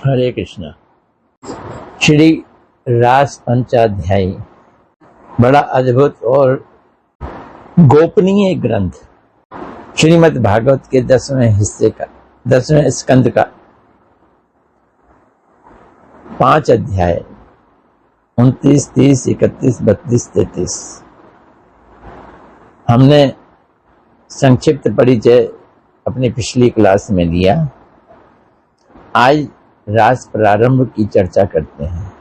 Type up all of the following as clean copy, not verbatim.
हरे कृष्णा। श्री रास पंचाध्यायी बड़ा अद्भुत और गोपनीय ग्रंथ श्रीमद् भागवत के 10वें हिस्से का 10वें स्कंद का 5 अध्याय 29, 30, 31, 32, 33। हमने संक्षिप्त परिचय अपनी पिछली क्लास में दिया। आज रास प्रारंभ की चर्चा करते हैं।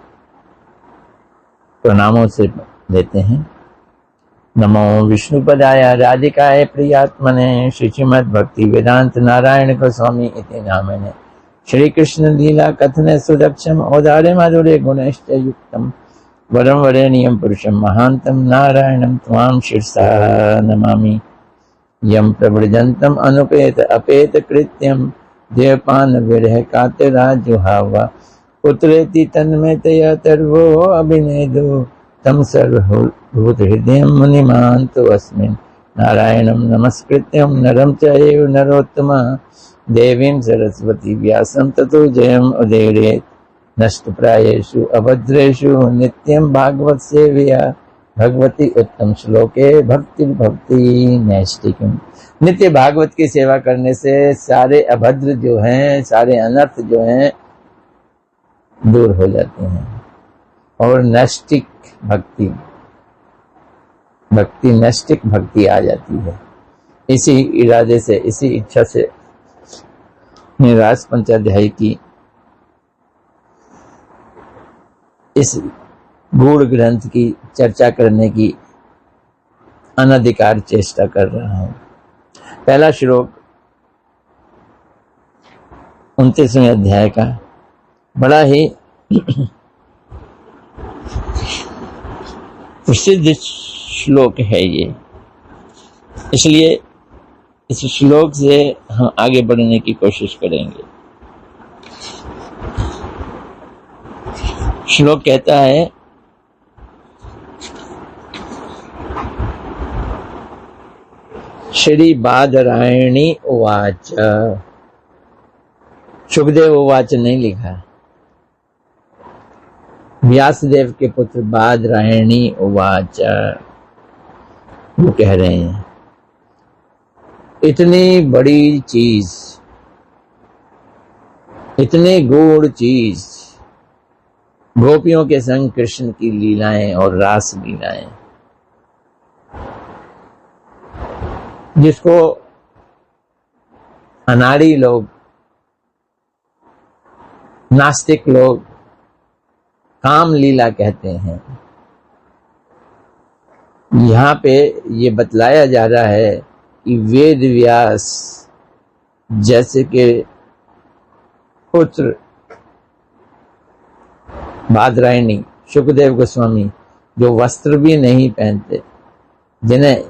प्रणामों से लेते हैं। नमो विष्णुपदाय राधिकाय प्रियात्मने श्रीमद् भक्ति वेदांत नारायण गोस्वामी इति नामने श्री कृष्ण लीला कथने सुदक्षम औदार्य माधुर्य गुणश्च युक्तम वरम वरेण्यम पुरुषम महांतम नारायणम त्वां शिरसा नमामि। यम प्रव्रजंतम अनुपेत अपेत कृत्यम देवपान विरह कातिराजुहावा पुत्रेति तन्मयतया तर्वो अभिनेदु तम सर्वभूत हृदय मुनिमान्तु अस्मिन् नारायणं नमस्कृत्यं नरं चैव नरोत्तमं देवीं सरस्वती व्यासं ततो जयम् उदीरयेत्। नष्टप्रायेषु अभद्रेषु नित्यं भागवत सेवया भगवती उत्तम श्लोके भक्ति नैष्टिकम्। नित्य भागवत की सेवा करने से सारे अभद्र जो हैं, सारे अनर्थ जो हैं दूर हो जाते हैं और नैष्टिक भक्ति नैष्टिक भक्ति आ जाती है। इसी इरादे से, इसी इच्छा से रास पंचाध्यायी की इस गूढ़ ग्रंथ की चर्चा करने की अनधिकार चेष्टा कर रहा हूं। पहला श्लोक 29वें अध्याय का बड़ा ही प्रसिद्ध श्लोक है ये, इसलिए इस श्लोक से हम आगे बढ़ने की कोशिश करेंगे। श्लोक कहता है, श्री बादरायणी उवाच। सुखदेव उवाच नहीं लिखा, व्यासदेव के पुत्र बादरायणी उवाच वो कह रहे हैं, इतनी बड़ी चीज, इतनी गूढ़ चीज, गोपियों के संग कृष्ण की लीलाएं और रास लीलाएं, जिसको अनाड़ी लोग, नास्तिक लोग काम लीला कहते हैं। यहाँ पे ये बतलाया जा रहा है कि वेद व्यास जैसे के पुत्र बादरायणी सुखदेव गोस्वामी, जो वस्त्र भी नहीं पहनते, जिन्हें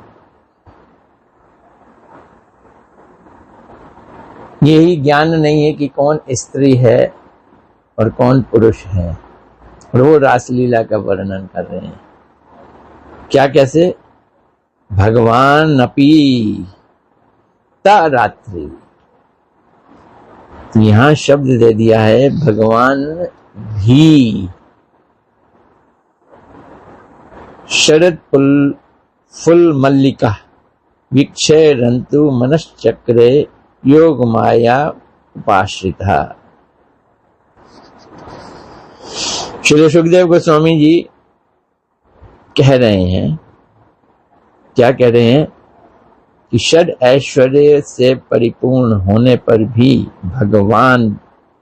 यही ज्ञान नहीं है कि कौन स्त्री है और कौन पुरुष है, और वो रासलीला का वर्णन कर रहे हैं। क्या, कैसे? भगवान अपि ता रात्रि, तो यहां शब्द दे दिया है भगवान भी। शरद फुल मल्लिका विक्षय रंतु मनश्चक्रे योग माया उपाश्रिता। श्री सुखदेव गोस्वामी जी कह रहे हैं, क्या कह रहे हैं कि षड ऐश्वर्य से परिपूर्ण होने पर भी भगवान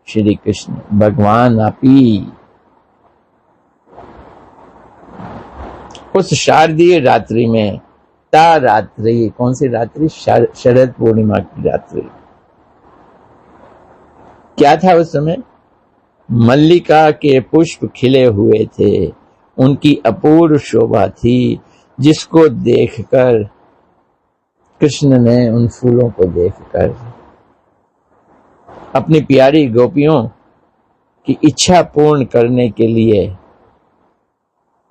श्री कृष्ण, भगवान अपि उस शारदीय रात्रि में, ता रात्रि, कौन सी रात्रि? शरद पूर्णिमा की रात्रि। क्या था उस समय? मल्लिका के पुष्प खिले हुए थे, उनकी अपूर्व शोभा थी, जिसको देखकर कृष्ण ने, उन फूलों को देखकर अपनी प्यारी गोपियों की इच्छा पूर्ण करने के लिए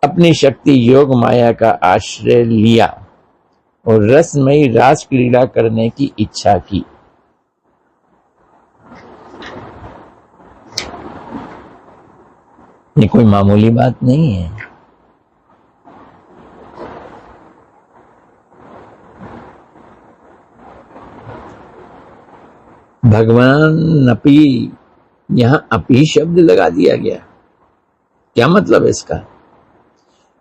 अपनी शक्ति योग माया का आश्रय लिया और रसमयी रास क्रीड़ा करने की इच्छा की। ये कोई मामूली बात नहीं है। भगवान अपी, यहां अपी शब्द लगा दिया गया। क्या मतलब है इसका?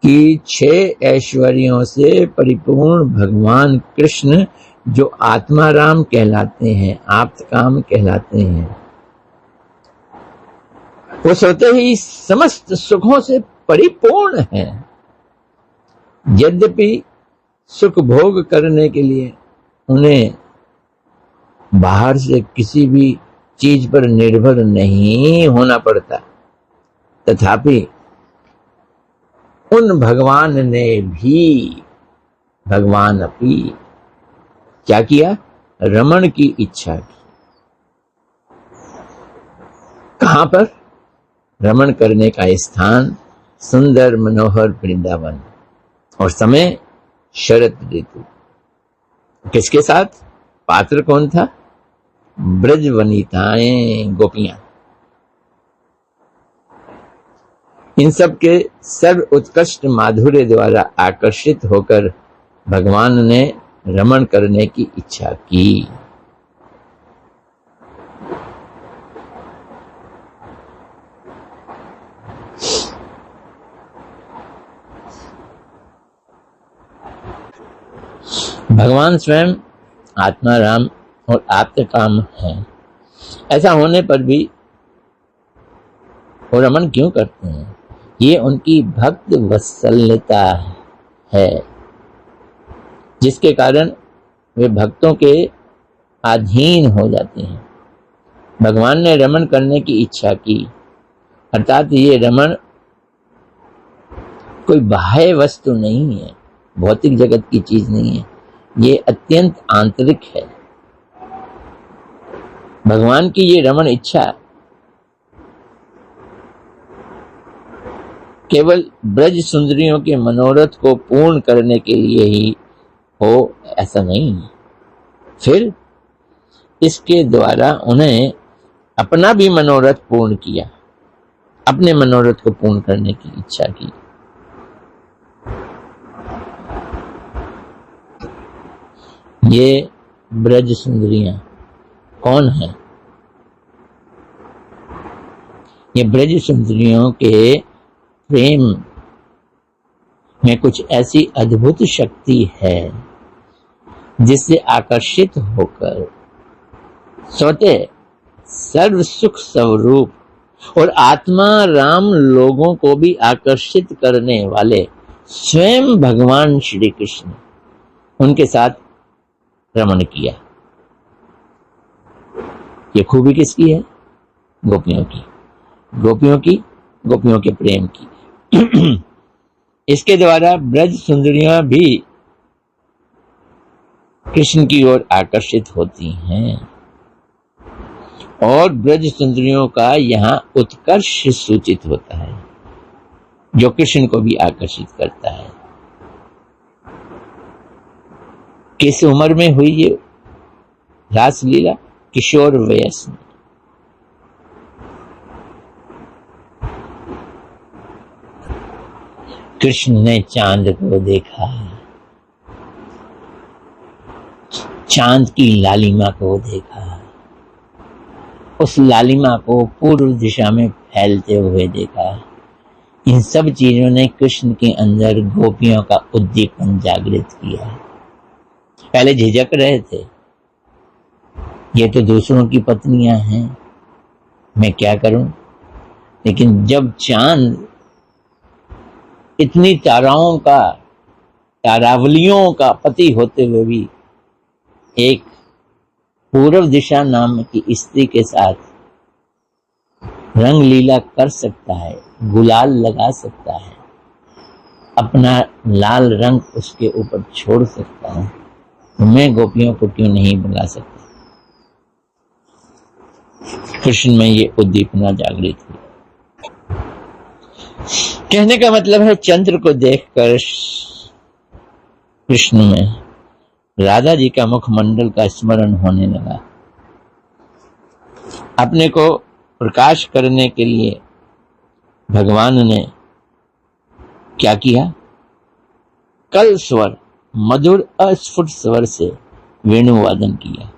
कि 6 ऐश्वर्यों से परिपूर्ण भगवान कृष्ण जो आत्माराम कहलाते हैं, आप्तकाम कहलाते हैं, वो स्वतः ही समस्त सुखों से परिपूर्ण है। यद्यपि सुख भोग करने के लिए उन्हें बाहर से किसी भी चीज पर निर्भर नहीं होना पड़ता, तथापि उन भगवान ने भी, भगवान अपी क्या किया? रमण की इच्छा की। कहां पर? रमण करने का स्थान सुंदर मनोहर वृंदावन, और समय शरद ऋतु। किसके साथ? पात्र कौन था? ब्रज वनिताएं, गोपियां। इन सब के सर्व उत्कृष्ट माधुर्य द्वारा आकर्षित होकर भगवान ने रमण करने की इच्छा की। भगवान स्वयं आत्माराम और आप्तकाम हैं। ऐसा होने पर भी वो रमण क्यों करते हैं? ये उनकी भक्त वत्सल्यता है, जिसके कारण वे भक्तों के अधीन हो जाते हैं। भगवान ने रमण करने की इच्छा की, अर्थात ये रमण कोई बाह्य वस्तु नहीं है, भौतिक जगत की चीज नहीं है, ये अत्यंत आंतरिक है। भगवान की ये रमण इच्छा केवल ब्रज सुंदरियों के मनोरथ को पूर्ण करने के लिए ही हो, ऐसा नहीं है। फिर इसके द्वारा उन्हें अपना भी मनोरथ पूर्ण किया, अपने मनोरथ को पूर्ण करने की इच्छा की। ये ब्रज सुंदरियां कौन है? ये ब्रज सुंदरियों के प्रेम में कुछ ऐसी अद्भुत शक्ति है जिससे आकर्षित होकर स्वतः सर्व सुख स्वरूप और आत्मा राम लोगों को भी आकर्षित करने वाले स्वयं भगवान श्री कृष्ण उनके साथ रमण किया। ये खूबी किसकी है? गोपियों की, गोपियों की, गोपियों के प्रेम की। इसके द्वारा ब्रज सुंदरियां भी कृष्ण की ओर आकर्षित होती हैं और ब्रज सुंदरियों का यहाँ उत्कर्ष सूचित होता है, जो कृष्ण को भी आकर्षित करता है। किस उम्र में हुई ये रासलीला? किशोर वयस में। कृष्ण ने चांद को देखा, चांद की लालिमा को देखा, उस लालिमा को पूर्व दिशा में फैलते हुए देखा। इन सब चीजों ने कृष्ण के अंदर गोपियों का उद्दीपन जागृत किया। पहले झिझक रहे थे, ये तो दूसरों की पत्नियां हैं, मैं क्या करूं? लेकिन जब चांद इतनी ताराओं का, तारावलियों का पति होते हुए भी एक पूर्व दिशा नाम की स्त्री के साथ रंग लीला कर सकता है, गुलाल लगा सकता है, अपना लाल रंग उसके ऊपर छोड़ सकता है, तो मैं गोपियों को क्यों नहीं बुला सकता? कृष्ण में ये उद्दीपना जागृत हुई। कहने का मतलब है, चंद्र को देखकर कृष्ण में राधा जी का मुखमंडल का स्मरण होने लगा। अपने को प्रकाश करने के लिए भगवान ने क्या किया? कल स्वर, मधुर अस्फुट स्वर से वेणुवादन किया।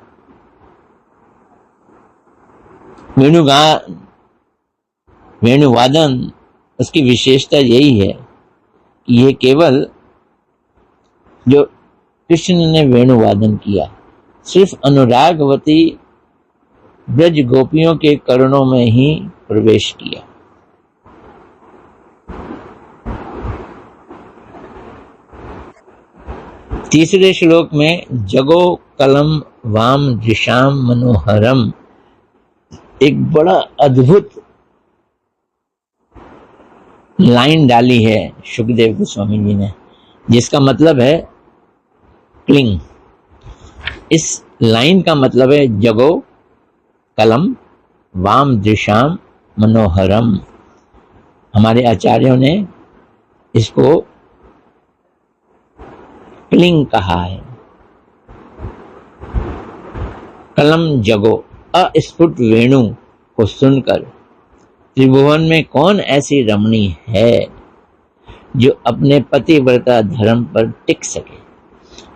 वेणुवादन उसकी विशेषता यही है कि ये केवल जो कृष्ण ने वेणुवादन किया सिर्फ अनुरागवती ब्रज गोपियों के कर्णों में ही प्रवेश किया। तीसरे श्लोक में जगो कलम वाम दृशाम मनोहरम एक बड़ा अद्भुत लाइन डाली है सुखदेव गोस्वामी जी ने, जिसका मतलब है क्लिंग। इस लाइन का मतलब है जगो कलम वाम दृशाम मनोहरम। हमारे आचार्यों ने इसको क्लिंग कहा है। कलम जगो, अस्फुट वेणु को सुनकर त्रिभुवन में कौन ऐसी रमणी है जो अपने पतिव्रता धर्म पर टिक सके,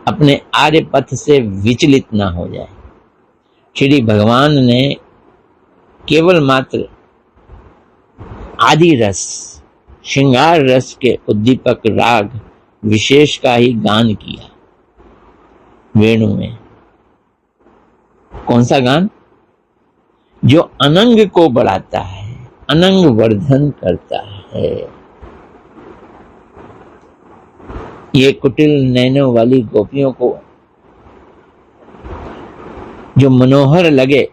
अपने आर्य पथ से विचलित ना हो जाए। श्री भगवान ने केवल मात्र आदि रस, श्रृंगार रस के उद्दीपक राग विशेष का ही गान किया वेणु में। कौन सा गान? जो अनंग को बढ़ाता है, अनंग वर्धन करता है। ये कुटिल नैनों वाली गोपियों को जो मनोहर लगे,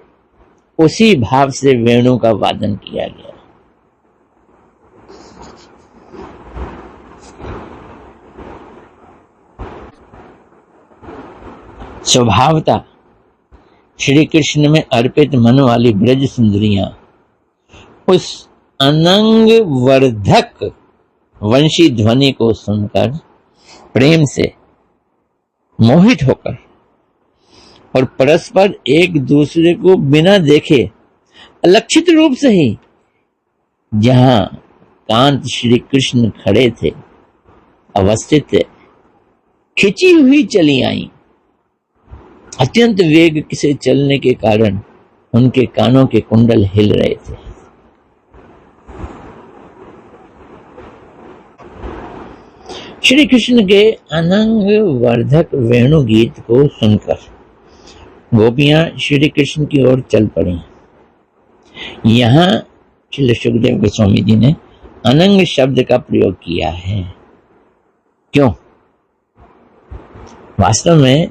उसी भाव से वेणु का वादन किया गया। स्वभावता श्री कृष्ण में अर्पित मन वाली ब्रज सुंदरियां उस अनंग वर्धक वंशी ध्वनि को सुनकर प्रेम से मोहित होकर और परस्पर एक दूसरे को बिना देखे अलक्षित रूप से ही जहां कांत श्री कृष्ण खड़े थे अवस्थित थे, खिंची हुई चली आई। अत्यंत वेग से चलने के कारण उनके कानों के कुंडल हिल रहे थे। श्री कृष्ण के अनंग वर्धक वेणु गीत को सुनकर गोपियां श्री कृष्ण की ओर चल पड़ी। यहां श्री सुखदेव गोस्वामी जी ने अनंग शब्द का प्रयोग किया है। क्यों? वास्तव में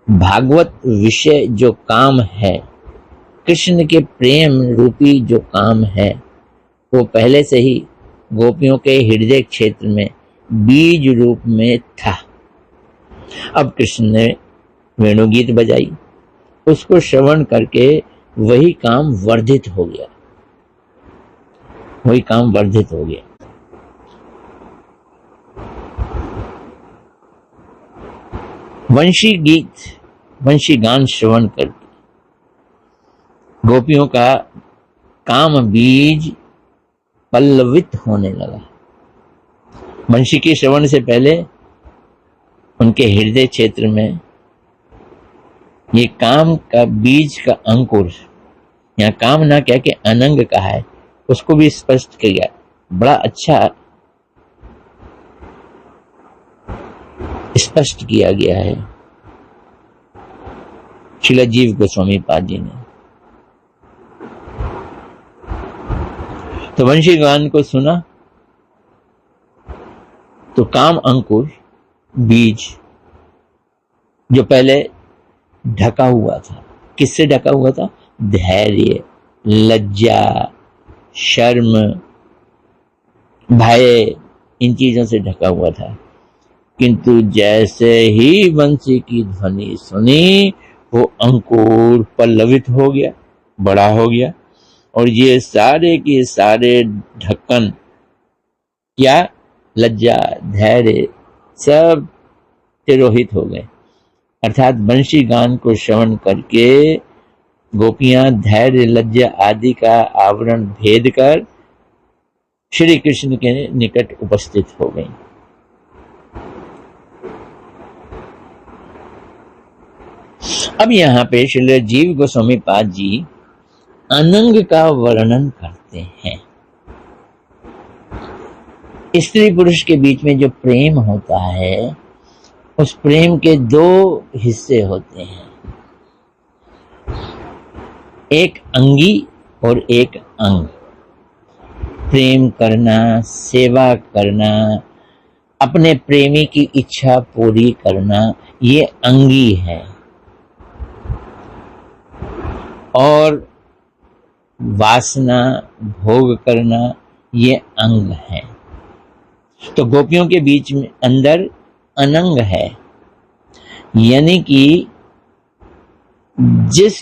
भागवत विषय जो काम है, कृष्ण के प्रेम रूपी जो काम है, वो पहले से ही गोपियों के हृदय क्षेत्र में बीज रूप में था। अब कृष्ण ने वेणुगीत बजाई, उसको श्रवण करके वही काम वर्धित हो गया, वही काम वर्धित हो गया। वंशी गीत, वंशी गान श्रवण करके गोपियों का काम बीज पल्लवित होने लगा। वंशी के श्रवण से पहले उनके हृदय क्षेत्र में ये काम का बीज का अंकुर, यहाँ काम ना कह के अनंग कहा है, उसको भी स्पष्ट किया। बड़ा अच्छा स्पष्ट किया गया है श्रील जीव गोस्वामी पाद जी ने। तो वंशी गान को सुना तो काम अंकुर बीज जो पहले ढका हुआ था, किससे ढका हुआ था? धैर्य, लज्जा, शर्म, भय, इन चीजों से ढका हुआ था। किंतु जैसे ही बंसी की ध्वनि सुनी, वो अंकुर पल्लवित हो गया, बड़ा हो गया, और ये सारे के सारे ढक्कन, क्या? लज्जा, धैर्य, सब तिरोहित हो गए। अर्थात वंशी गान को श्रवण करके गोपियां धैर्य, लज्जा आदि का आवरण भेद कर श्री कृष्ण के निकट उपस्थित हो गई। अब यहाँ पे श्री जीव गोस्वामी पाद जी अनंग का वर्णन करते हैं। स्त्री पुरुष के बीच में जो प्रेम होता है, उस प्रेम के दो हिस्से होते हैं, एक अंगी और एक अंग। प्रेम करना, सेवा करना, अपने प्रेमी की इच्छा पूरी करना, ये अंगी है। और वासना भोग करना, ये अंग है। तो गोपियों के बीच में अंदर अनंग है, यानी कि जिस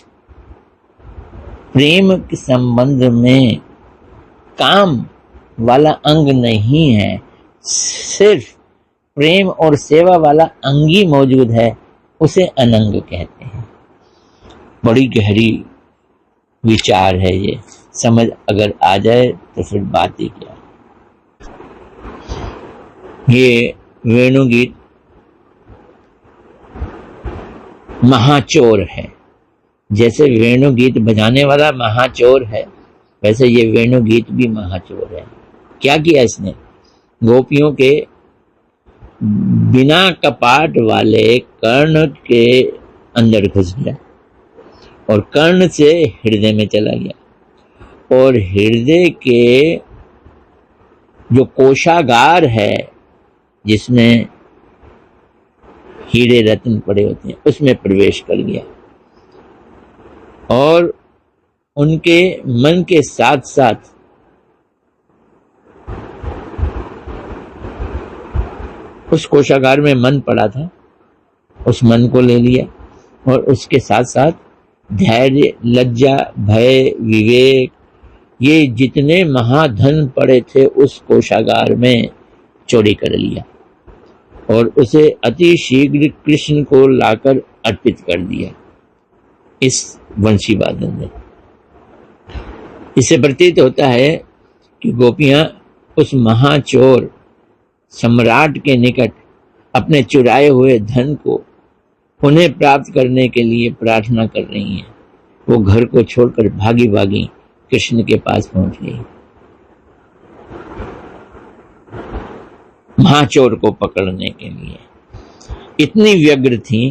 प्रेम के संबंध में काम वाला अंग नहीं है, सिर्फ प्रेम और सेवा वाला अंगी मौजूद है, उसे अनंग कहते हैं। बड़ी गहरी विचार है ये, समझ अगर आ जाए तो फिर बात ही क्या। ये वेणुगीत महाचोर है। जैसे वेणुगीत बजाने वाला महाचोर है, वैसे ये वेणुगीत भी महाचोर है। क्या किया इसने? गोपियों के बिना कपाट वाले कर्ण के अंदर घुस गया और कर्ण से हृदय में चला गया, और हृदय के जो कोषागार है, जिसमें हीरे रत्न पड़े होते हैं, उसमें प्रवेश कर गया और उनके मन के साथ साथ उस कोषागार में मन पड़ा था, उस मन को ले लिया और उसके साथ साथ धैर्य, लज्जा, भय, विवेक, ये जितने महाधन पड़े थे उस कोषागार में चोरी कर लिया और उसे अति शीघ्र कृष्ण को लाकर अर्पित कर दिया इस वंशी वादन में। इससे प्रतीत होता है कि गोपियां उस महाचोर सम्राट के निकट अपने चुराए हुए धन को उन्हें प्राप्त करने के लिए प्रार्थना कर रही हैं। वो घर को छोड़कर भागी भागी कृष्ण के पास पहुंच गई, महाचोर को पकड़ने के लिए। इतनी व्यग्र थी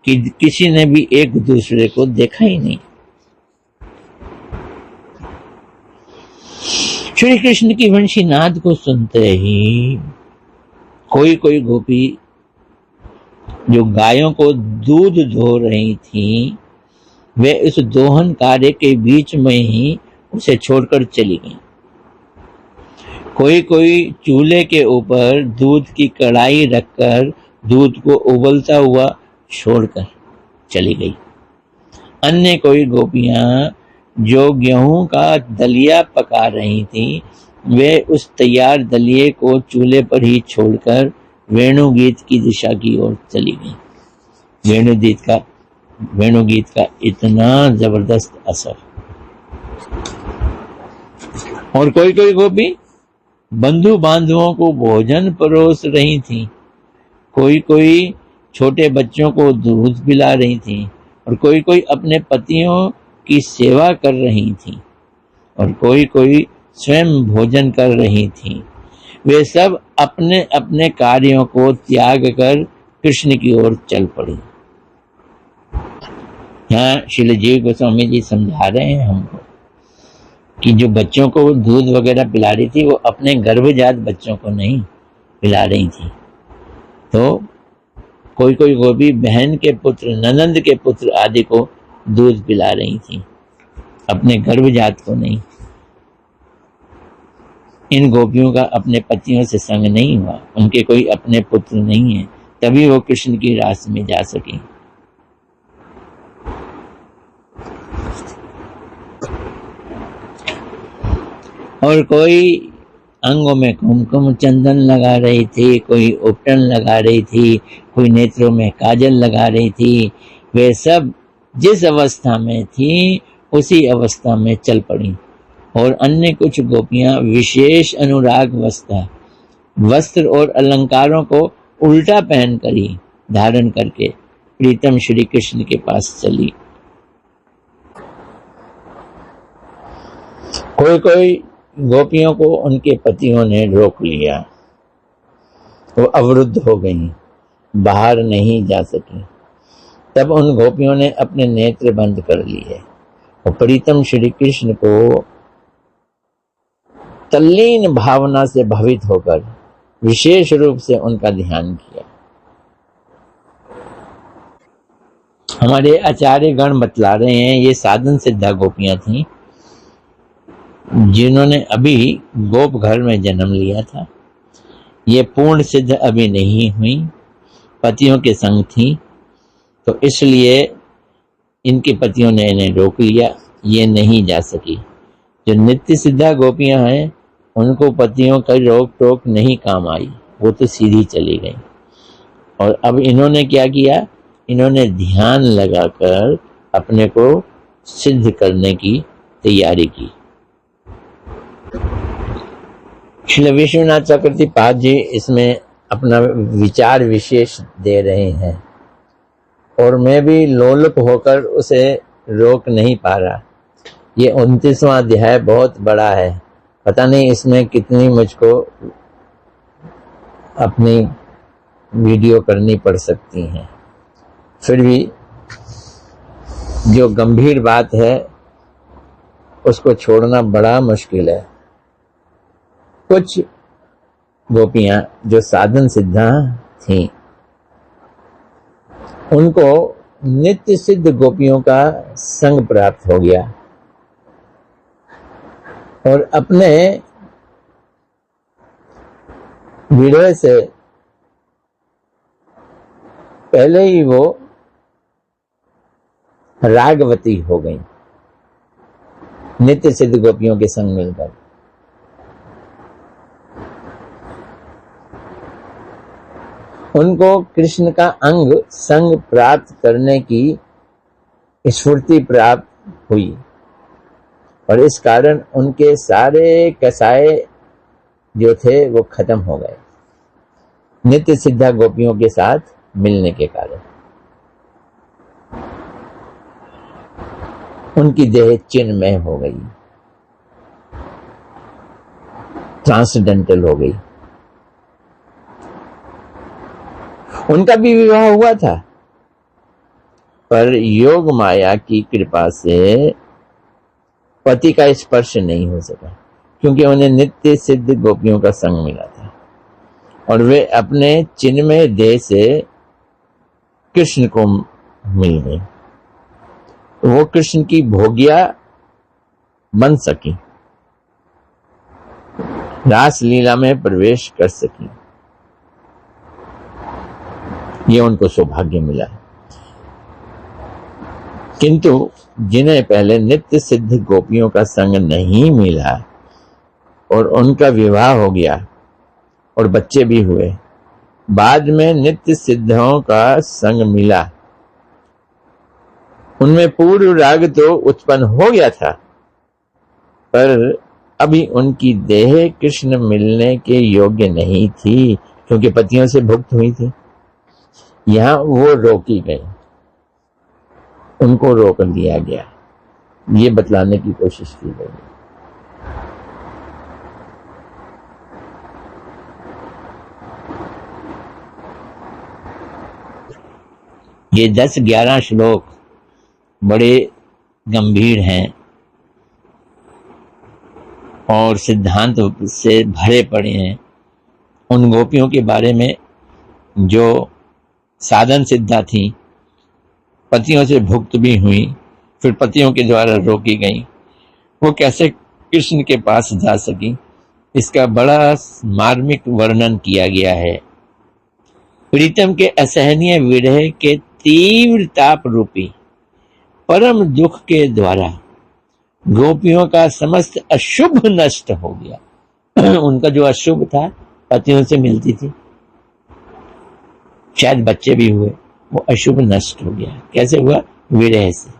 कि किसी ने भी एक दूसरे को देखा ही नहीं। श्री कृष्ण की वंशी नाद को सुनते ही कोई कोई गोपी जो गायों को दूध धो रही थी, वे इस दोहन कार्य के बीच में ही उसे छोड़कर चली गई। कोई कोई चूल्हे के ऊपर दूध की कढ़ाई रखकर दूध को उबलता हुआ छोड़कर चली गई। अन्य कोई गोपियां जो गेहूं का दलिया पका रही थी, वे उस तैयार दलिये को चूल्हे पर ही छोड़कर वेणुगीत की दिशा की ओर चली गई। वेणुगीत का इतना जबरदस्त असर। और कोई कोई गोपी बंधु बांधवों को भोजन परोस रही थी, कोई कोई छोटे बच्चों को दूध पिला रही थी, और कोई कोई अपने पतियों की सेवा कर रही थी, और कोई कोई स्वयं भोजन कर रही थी। वे सब अपने अपने कार्यों को त्याग कर कृष्ण की ओर चल पड़ी। यहाँ श्रील जीव गोस्वामी जी समझा रहे हैं हमको कि जो बच्चों को दूध वगैरह पिला रही थी, वो अपने गर्भजात बच्चों को नहीं पिला रही थी। तो कोई कोई गोपी बहन के पुत्र, ननंद के पुत्र आदि को दूध पिला रही थी, अपने गर्भजात को नहीं। इन गोपियों का अपने पतियों से संग नहीं हुआ, उनके कोई अपने पुत्र नहीं है, तभी वो कृष्ण की रास में जा सके। और कोई अंगों में कुमकुम चंदन लगा रही थी, कोई उपटन लगा रही थी, कोई नेत्रों में काजल लगा रही थी। वे सब जिस अवस्था में थी उसी अवस्था में चल पड़ी और अन्य कुछ गोपियां विशेष अनुराग वस्त्र और अलंकारों को उल्टा पहनकर ही धारण करके प्रीतम श्री कृष्ण के पास चली। कोई कोई गोपियों को उनके पतियों ने रोक लिया, वो अवरुद्ध हो गईं, बाहर नहीं जा सकी। तब उन गोपियों ने अपने नेत्र बंद कर लिए और प्रीतम श्री कृष्ण को तल्लीन भावना से भवित होकर विशेष रूप से उनका ध्यान किया। हमारे आचार्य गण बतला रहे हैं, ये साधन सिद्धा गोपियां थीं जिन्होंने अभी गोप घर में जन्म लिया था। ये पूर्ण सिद्ध अभी नहीं हुई, पतियों के संग थी, तो इसलिए इनके पतियों ने इन्हें रोक लिया, ये नहीं जा सकी। जो नित्य सिद्धा गोपियां हैं उनको पतियों का रोक टोक नहीं काम आई, वो तो सीधी चली गई। और अब इन्होंने क्या किया, इन्होंने ध्यान लगाकर अपने को सिद्ध करने की तैयारी की। श्री विश्वनाथ चक्रवर्ती पाद जी इसमें अपना विचार विशेष दे रहे हैं और मैं भी लोलुप होकर उसे रोक नहीं पा रहा। ये 29वां अध्याय बहुत बड़ा है, पता नहीं इसमें कितनी मुझको अपनी वीडियो करनी पड़ सकती हैं। फिर भी जो गंभीर बात है उसको छोड़ना बड़ा मुश्किल है। कुछ गोपियां जो साधन सिद्धा थीं उनको नित्य सिद्ध गोपियों का संग प्राप्त हो गया और अपने विरह से पहले ही वो रागवती हो गई नित्य सिद्ध गोपियों के संग मिलकर। उनको कृष्ण का अंग संग प्राप्त करने की स्फूर्ति प्राप्त हुई और इस कारण उनके सारे कसाए जो थे वो खत्म हो गए नित्य सिद्धा गोपियों के साथ मिलने के कारण। उनकी देह चिन्मय हो गई, ट्रांसडेंटल हो गई। उनका भी विवाह हुआ था पर योग माया की कृपा से पति का स्पर्श नहीं हो सका क्योंकि उन्हें नित्य सिद्ध गोपियों का संग मिला था और वे अपने चिन्मय देह से कृष्ण को मिल गए। वो कृष्ण की भोगिया बन सकी, रास लीला में प्रवेश कर सकी। ये उनको सौभाग्य मिला। किंतु जिन्हें पहले नित्य सिद्ध गोपियों का संग नहीं मिला और उनका विवाह हो गया और बच्चे भी हुए, बाद में नित्य सिद्धों का संग मिला, उनमें पूर्व राग तो उत्पन्न हो गया था पर अभी उनकी देह कृष्ण मिलने के योग्य नहीं थी क्योंकि पतियों से भुक्त हुई थी। यहां वो रोकी गई, उनको रोक दिया गया, ये बतलाने की कोशिश की गई। ये 10-11 श्लोक बड़े गंभीर हैं और सिद्धांत से भरे पड़े हैं। उन गोपियों के बारे में जो साधन सिद्धा थी, पतियों से भुक्त भी हुई, फिर पतियों के द्वारा रोकी गई, वो कैसे कृष्ण के पास जा सकी, इसका बड़ा मार्मिक वर्णन किया गया है। प्रीतम के असहनीय विरह के तीव्र ताप रूपी परम दुख के द्वारा गोपियों का समस्त अशुभ नष्ट हो गया। उनका जो अशुभ था, पतियों से मिलती थी, शायद बच्चे भी हुए, वो अशुभ नष्ट हो गया। कैसे हुआ? विरह से।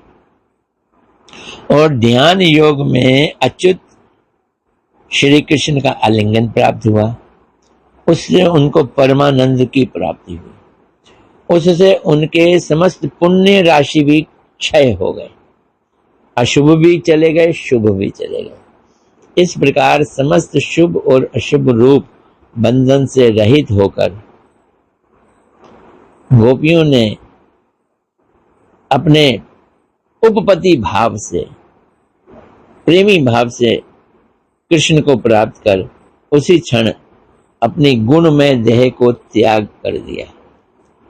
और ध्यान योग में अच्युत श्री कृष्ण का आलिंगन प्राप्त हुआ, उससे उनको परमानंद की प्राप्ति हुई, उससे उनके समस्त पुण्य राशि भी क्षय हो गए, अशुभ भी चले गए, शुभ भी चले गए। इस प्रकार समस्त शुभ और अशुभ रूप बंधन से रहित होकर गोपियों ने अपने उपपति भाव से, प्रेमी भाव से कृष्ण को प्राप्त कर उसी क्षण अपनी गुणमय देह को त्याग कर दिया।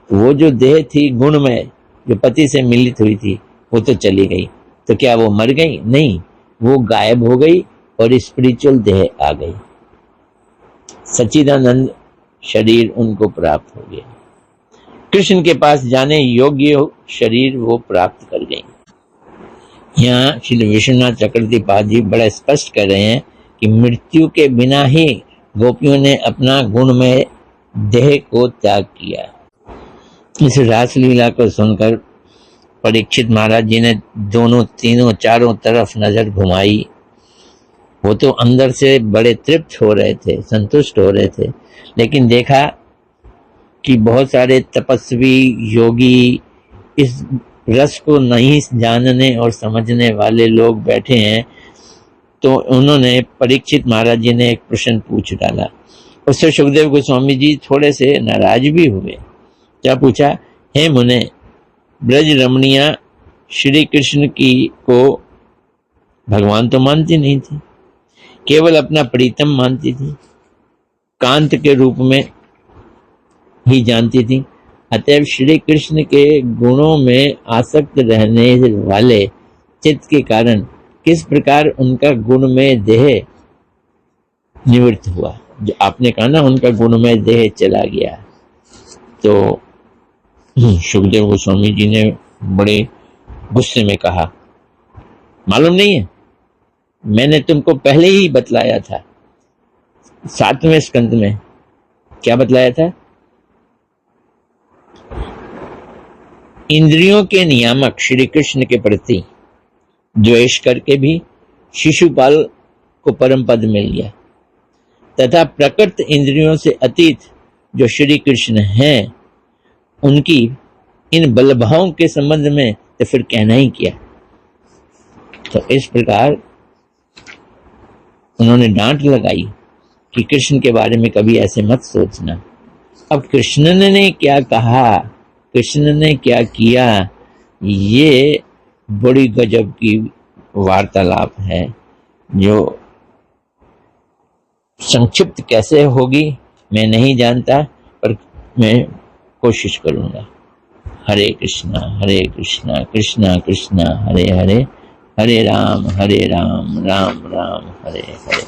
वो जो देह थी गुणमय, जो पति से मिलित हुई थी, वो तो चली गई। तो क्या वो मर गई? नहीं, वो गायब हो गई और स्पिरिचुअल देह आ गई। सच्चिदानंद शरीर उनको प्राप्त हो गया। कृष्ण के पास जाने योग्य शरीर वो प्राप्त कर गई। यहाँ श्री विश्वनाथ चक्रवर्ती पाद जी बड़ा स्पष्ट कर रहे हैं कि मृत्यु के बिना ही गोपियों ने अपना गुणमय देह को त्याग किया। इस रासलीला को सुनकर परीक्षित महाराज जी ने दोनों तीनों चारों तरफ नजर घुमाई। वो तो अंदर से बड़े तृप्त हो रहे थे, संतुष्ट हो रहे थे, लेकिन देखा कि बहुत सारे तपस्वी योगी इस रस को नहीं जानने और समझने वाले लोग बैठे हैं। तो उन्होंने परीक्षित महाराज जी ने एक प्रश्न पूछ डाला। उससे सुखदेव गोस्वामी जी थोड़े से नाराज भी हुए। क्या पूछा? हे मुने, ब्रज रमणिया श्री कृष्ण की को भगवान तो मानती नहीं थी, केवल अपना प्रीतम मानती थी, कांत के रूप में ही जानती थी। अतएव श्री कृष्ण के गुणों में आसक्त रहने वाले चित्त के कारण किस प्रकार उनका गुणमय देह निवृत्त हुआ। जो आपने कहा ना, उनका गुणमय देह चला गया। तो सुखदेव गोस्वामी जी ने बड़े गुस्से में कहा, मालूम नहीं है, मैंने तुमको पहले ही बतलाया था 7वें स्कंद में। क्या बतलाया था? इंद्रियों के नियामक श्री कृष्ण के प्रति द्वेष करके भी शिशुपाल को परम पद मिल गया, तथा प्रकृत इंद्रियों से अतीत जो श्री कृष्ण हैं, उनकी इन बलभावों के संबंध में तो फिर कहना ही किया। तो इस प्रकार उन्होंने डांट लगाई कि कृष्ण के बारे में कभी ऐसे मत सोचना। अब कृष्ण ने क्या कहा, कृष्ण ने क्या किया, ये बड़ी गजब की वार्तालाप है, जो संक्षिप्त कैसे होगी मैं नहीं जानता, पर मैं कोशिश करूंगा। हरे कृष्णा कृष्णा कृष्णा हरे हरे, हरे राम राम राम हरे हरे।